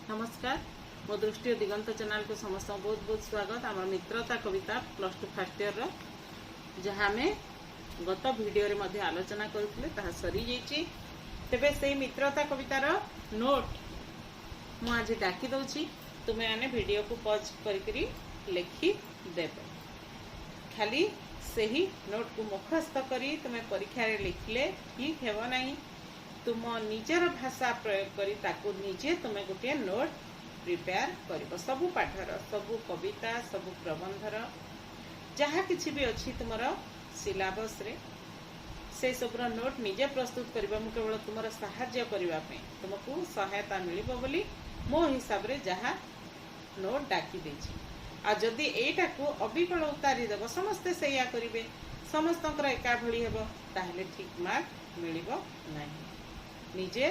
नमस्कार मो दृष्टि दिगंत चैनल को समस्त बहुत बहुत स्वागत। आम मित्रता कविता +2 फर्स्ट ईयर जहाँ आम गत वीडियो रे आलोचना करुले ताहा सरी जाइए। तेबे से मित्रता कवितार नोट मु आज डाकी दउछि, तुमे आने वीडियो को पॉज करी लिखि देबे। खाली सही नोट को मुखस्थ करी तुमे परीक्षा रे लिखले ठीक हेबो नहीं। तुम निजर भाषा प्रयोग करी ताकू निजे तुमे गोटे नोट प्रिपेयर कर सबु पाठर सबु कविता सबु प्रबंधर जहाँ किसी भी अच्छी तुमर सिलेबस रे से सबुर नोट निजे प्रस्तुत करबा। मु केवल तुमर सहाय्य करबा पे तुमको सहायता मिलिबो बोली मो हिसाब रे जहाँ नोट डाकी देछि। आ जदि एटा को अविकल उतारी देबो समस्ते सैया करिवे समस्तंकर एका भली हेबो ताहले ठीक मार्क मिलिबो नाही। निजे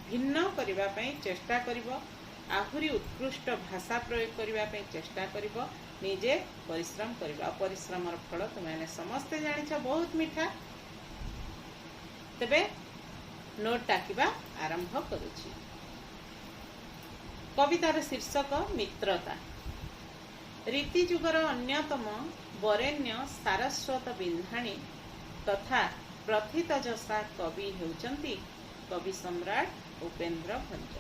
भिन्न करिबा पई चेष्टा करिबो, आहुरी उत्कृष्ट भाषा प्रयोग करिबा पई चेष्टा करिबो, निजे परिश्रम करिबा। परिश्रमर फल तुमने समस्ते जानिछ बहुत मीठा। तबे नोट टाकिबा आरंभ करूछि। कवितार शीर्षक मित्रता। रीति जुगर अन्यतम वरेण्य सारस्वत बिंधाणी तथा प्रथित जसा कवि हेउचंती कवि सम्राट उपेन्द्र भंज।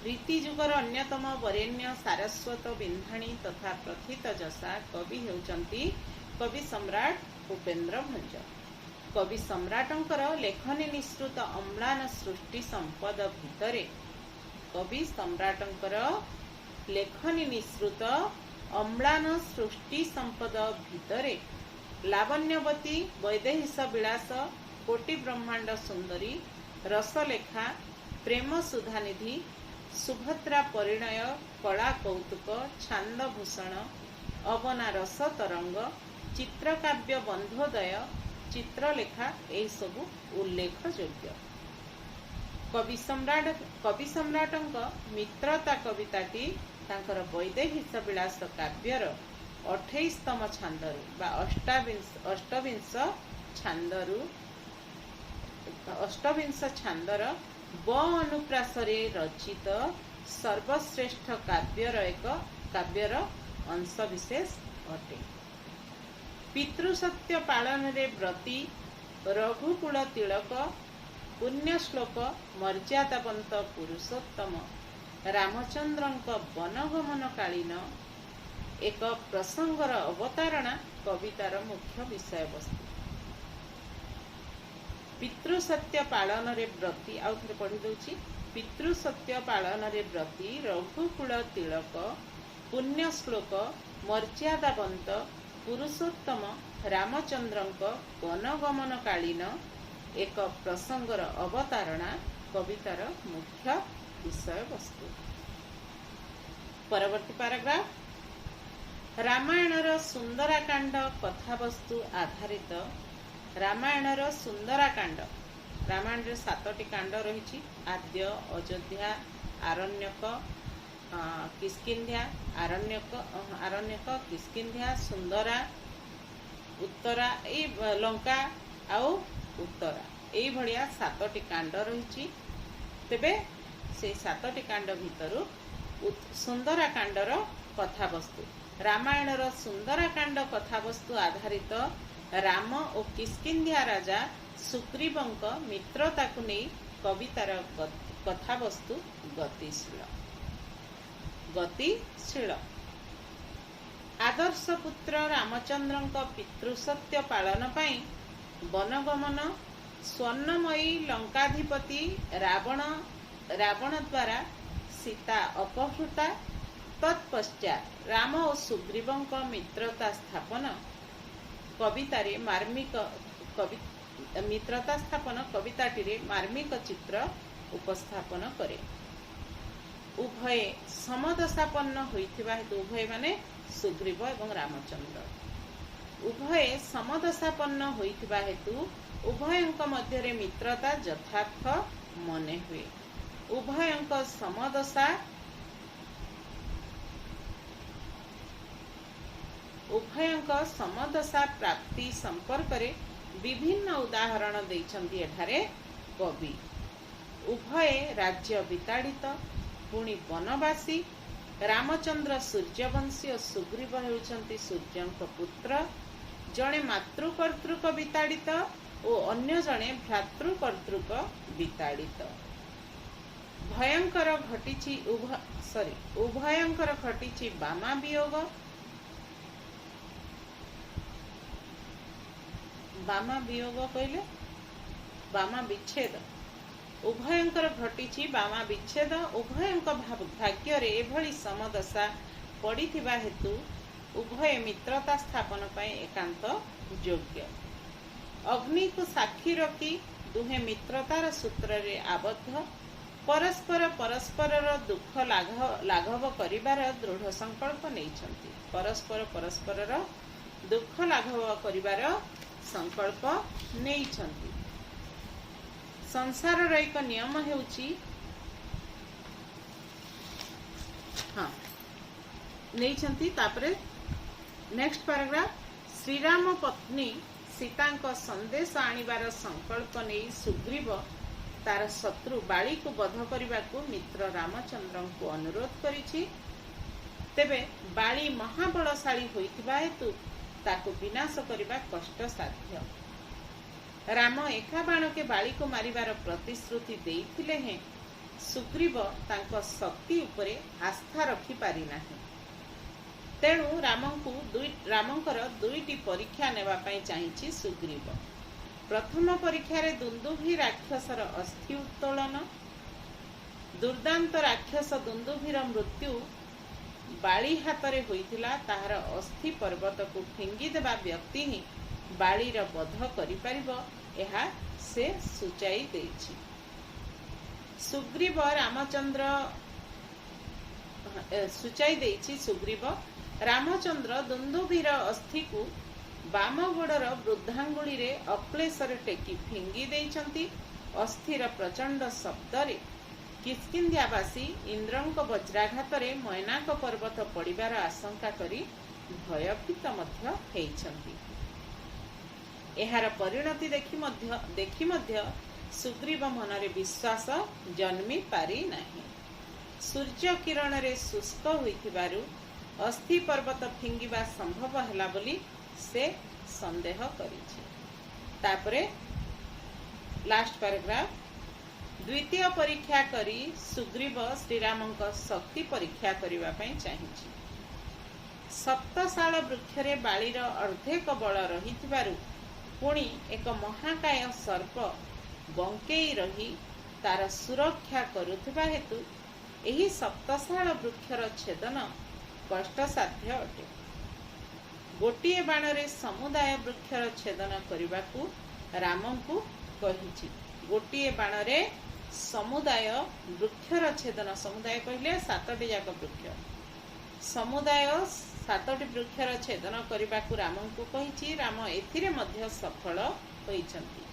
रीति जुगर अन्यतम वरेण्य सारस्वत बिंधाणी तथा प्रथित जसा कवि हेउचंती कवि सम्राट उपेन्द्र भंज। कवि सम्राटंकर लेखनी निश्रुत अम्लान सृष्टि संपद भितरे कवि सम्राटंकर लेखनी निश्रुत अम्लान सृष्टि संपद भितरे लावण्यवती वैदेहिस विलास कोटि ब्रह्मांड सुंदरी रसलेखा प्रेम सुधानिधि सुभद्रा परिणय कला कौतुक छांदभूषण अवना रस तरंग चित्रकाव्य बंधोदय चित्रलेखा यही सबु उल्लेख योग्य। कवि सम्राटंक मित्रता कविताटी तांकर वैदेहिस विलास काव्यर 28तम छांदरु बा अष्टविंश छांदर ब अनुप्रासरे रचित सर्वश्रेष्ठ काव्यर अंश विशेष अटे। पितृसत्य पालन रे व्रती रघुकुल तिलक पुण्य श्लोक मर्यादावंत पुरुषोत्तम रामचंद्रंक वनगमन कालीन एक प्रसंगर अवतारणा कवितार मुख्य विषय वस्तु। पितृसत्य पालन रे व्रती आउ थे पढ़ी दउछि। पितृसत्य पालन रे व्रती रघुकुल तिलक पुण्य श्लोक मर्यादावंत पुरुषोत्तम रामचंद्रंक वनगमन कालीन एक प्रसंगर अवतारणा कवितार मुख्य विषय वस्तु। परवर्ती पैराग्राफ। रामायणर सुंदराकांड कथावस्तु आधारित रामायणर सुंदराकांड। रामायण रे 7टी कांड रही। आद्य अयोध्या आरण्यक किष्किंध्या आरण्यक किष्किंध्या सुंदरा उत्तरा लंका आउ उत्तरा यही भलिया 7टी कांड रही। तेबे से 7टी कांड भितरु सुंदराकांडर कथावस्तु रामायणर सुंदराकांड कथावस्तु आधारित राम और किष्किंध्या राजा सुग्रीवंक मित्रता को नहीं कवितार कथावस्तु गतिशील। आदर्श पुत्र रामचंद्रंक पितृसत्य पालन पाई वनगमन स्वर्णमयी लंकाधिपति रावण द्वारा सीता अपहृता तत्पश्चात राम और सुग्रीवंक मित्रता स्थापन कवितारे मार्मिक मित्रता स्थापन कविताटी मार्मिक चित्र उपस्थापन करे। उभय समदशापन्न होइथिबा हेतु उभय माने सुग्रीव एवं रामचंद्र उभय समदशापन्न होइथिबा हेतु उभयंक मध्यरे मित्रता यथार्थ मने हुए। उभयंक समदशा प्राप्ति संपर्क रे विभिन्न उदाहरण देइछन्ति एठारे कवि। उभय राज्य विताड़ित पुणी वनवासी। रामचंद्र सूर्यवंशी और सुग्रीव हेउचंती सूर्यंक पुत्र। जड़े मातृकर्तृक विताड़ित और अन्य जड़े भ्रातृकर्तृक विताड़ित। भयंकर घटिछि उभयंकर घटिछि बामा वियोग। बामा वियोग कहले बामा विच्छेद। उभयंकर घटिछि बामा विच्छेद। उभयंक भाग्य रे एभली समदशा पड़िथिबा हेतु उभय मित्रता स्थापन पय एकांत योग्य। अग्नि को साक्षी रखी दुहे मित्रतार सूत्र रे आबद्ध। परस्पर परस्परर दुख लाघव करिबार दृढ़ संकल्प नैछंती। परस्पर परस्परर दुख लाघव करिबार संकल्प नैछंती। संसार एक नियम हेउची नैछंती। तापरे नेक्स्ट पैराग्राफ। श्रीराम पत्नी सीता संदेश आनिबार संकल्प नहीं सुग्रीव तार शत्रु बाली को वध करने को मित्र रामचंद्र को अनुरोध करिछि। तेबे बाली महाबलशाली होइथिबा हेतु ताको विनाश करने कष्ट साध्य। राम एका बाण के बाली को मारिबार प्रतिश्रुति देइथिले हैं सुग्रीव तांको शक्ति उपरे आस्था रखि पारि नाही। तेणु रामंकर दुईटी परीक्षा नेबा पई चाहिछि सुग्रीव। प्रथम परीक्षा रे दुंदुभि राक्षसर अस्थि उत्तोलन। दुर्दांत राक्षस दुंदुभिर मृत्यु बाली हातरे होइथिला। ताहार अस्थि पर्वत को फिंगी देबा व्यक्ति ही बालीर वध करि परिबो एहा से सूचाई देछि। सुग्रीव रामचंद्र सूचाई देछि सुग्रीव रामचंद्र दुंदुभिर अस्थि को बाम गोड़र वृद्धांगुली रे अक्लेशर टेकी फिंगी देइछंती। अस्थिर प्रचंड शब्द रे किष्किंध्यावासी इंद्रंक वज्राघात रे मैनाक पर्वत पड़िबार आशंका करी भयभीत मध्य हेइछंती। एहार परिणति देखि मध्य सुग्रीव मनरे विश्वास जन्मी पारि नाही। सूर्य किरण रे शुष्क होइथिबारु अस्थि पर्वत फिंगिबा संभव हला बोली से संदेह करिछि। तापरे लास्ट पैराग्राफ। द्वितीय परीक्षा करी सुग्रीव श्रीरामंक शक्ति परीक्षा करिबा पई चाहिछि। सप्तशाल वृक्ष रे बालीर अर्धेक बल रहिथिबारु पुणी एक महाकाय सर्प बंकेई रही तार सुरक्षा करुथिबा हेतु एही सप्तशाल वृक्षर छेदन कष्टसाध्य अटे। गोटिए बाण रे समुदाय वृक्षर छेदन करने को राम को कहिछि। गोटिए बाण रे समुदाय वृक्षर छेदन समुदाय कहले 7टी जाक वृक्ष समुदाय 7टी वृक्षर छेदन करने को राम को कहिछि। राम एथिरे मध्य सफल होइछंती।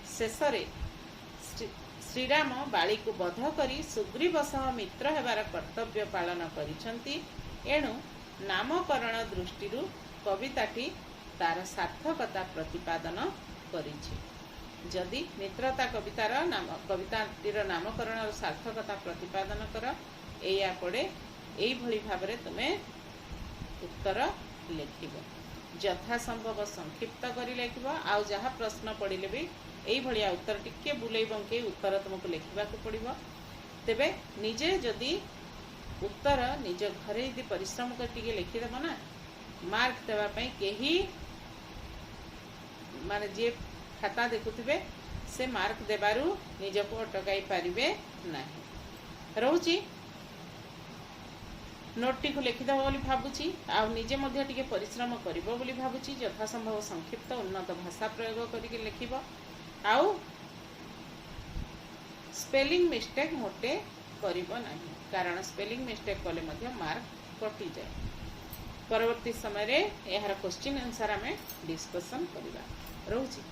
शेषरे श्रीराम बाली को वध करी सुग्रीव सह मित्र हेबार कर्तव्य पालन करिछंती। एणु नामकरण दृष्टि कविताटी तार सार्थकता प्रतिपादन करिछि। जदि मित्रता कविताटीर नामकरण सार्थकता प्रतिपादन कर एया पड़े एई भली भाबरे तुमे उत्तर लिखिब। यथासंभव संक्षिप्त करी लिखिब। आ जहाँ प्रश्न पड़िले भी एई भलिया उत्तर टिके बुलेई बंके उत्तर तुमको लिखिबा को पड़िबो। तेबे निजे जदि उत्तर निज घरे यदि परिश्रम करके लिखिदेव ना मार्क देवाई कहीं माने जे खाता देखुथिबे से मार्क देबारु निजको अटकाई पारिबे नाही। रोची नोटटी को लिखिदेव बोली भाबुची। आ निजे मध्य टिके परिश्रम करिबो बोली भाबुची। यथासंभव संक्षिप्त उन्नत भाषा प्रयोग करके लिखिबो। आउ स्पेलिंग मिस्टेक मोटे करिबो नाही, कारण स्पेलिंग मिस्टेक कले मध्य मार्क कटि जाए। परवर्ती समय रे यार क्वेश्चन आंसर आमे डिस्कशन करिबा। रहूची।